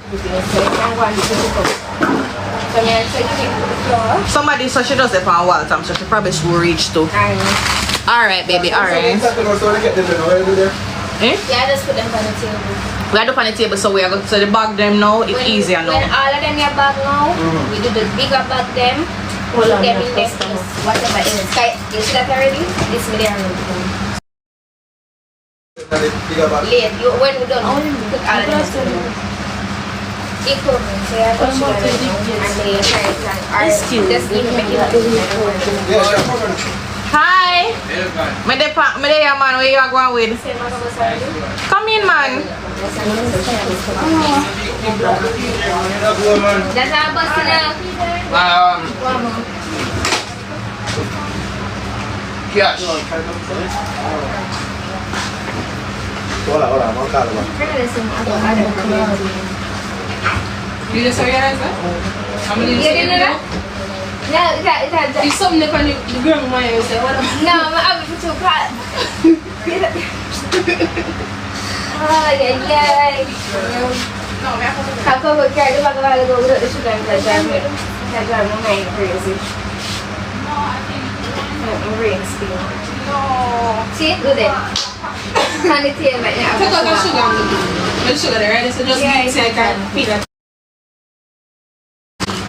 So you can go and put it up. So me and say give it to the floor. Somebody so she does it on wall time, so she probably should reach too. Alright baby, alright. Eh? Yeah, just put them on the table. We are up on the table, so we are going to the bag them now. It's easier now. When all of them are bag now, we do the bigger bag them. Put them in the case, whatever it is. You see that already? This is there. Late, when we done, put all of them. Equal, so you have to show them and they try it and just even make it happen. Hi! Me there man, where you are going with? Come in man. That's our bus now. Cash. Hola, vamos a You just realize that? How many you didn't know that? No, that. It's something that the girl might say, what No, I'm having for 2 parts. Oh, yeah. No, we have to How come we carry the bag of all the go with the sugar and that drive my mind crazy. No, I think I'm brain still. no. See, do that. On the tail right now. Take out the sugar and the sugar there, right? So just say I can feed that.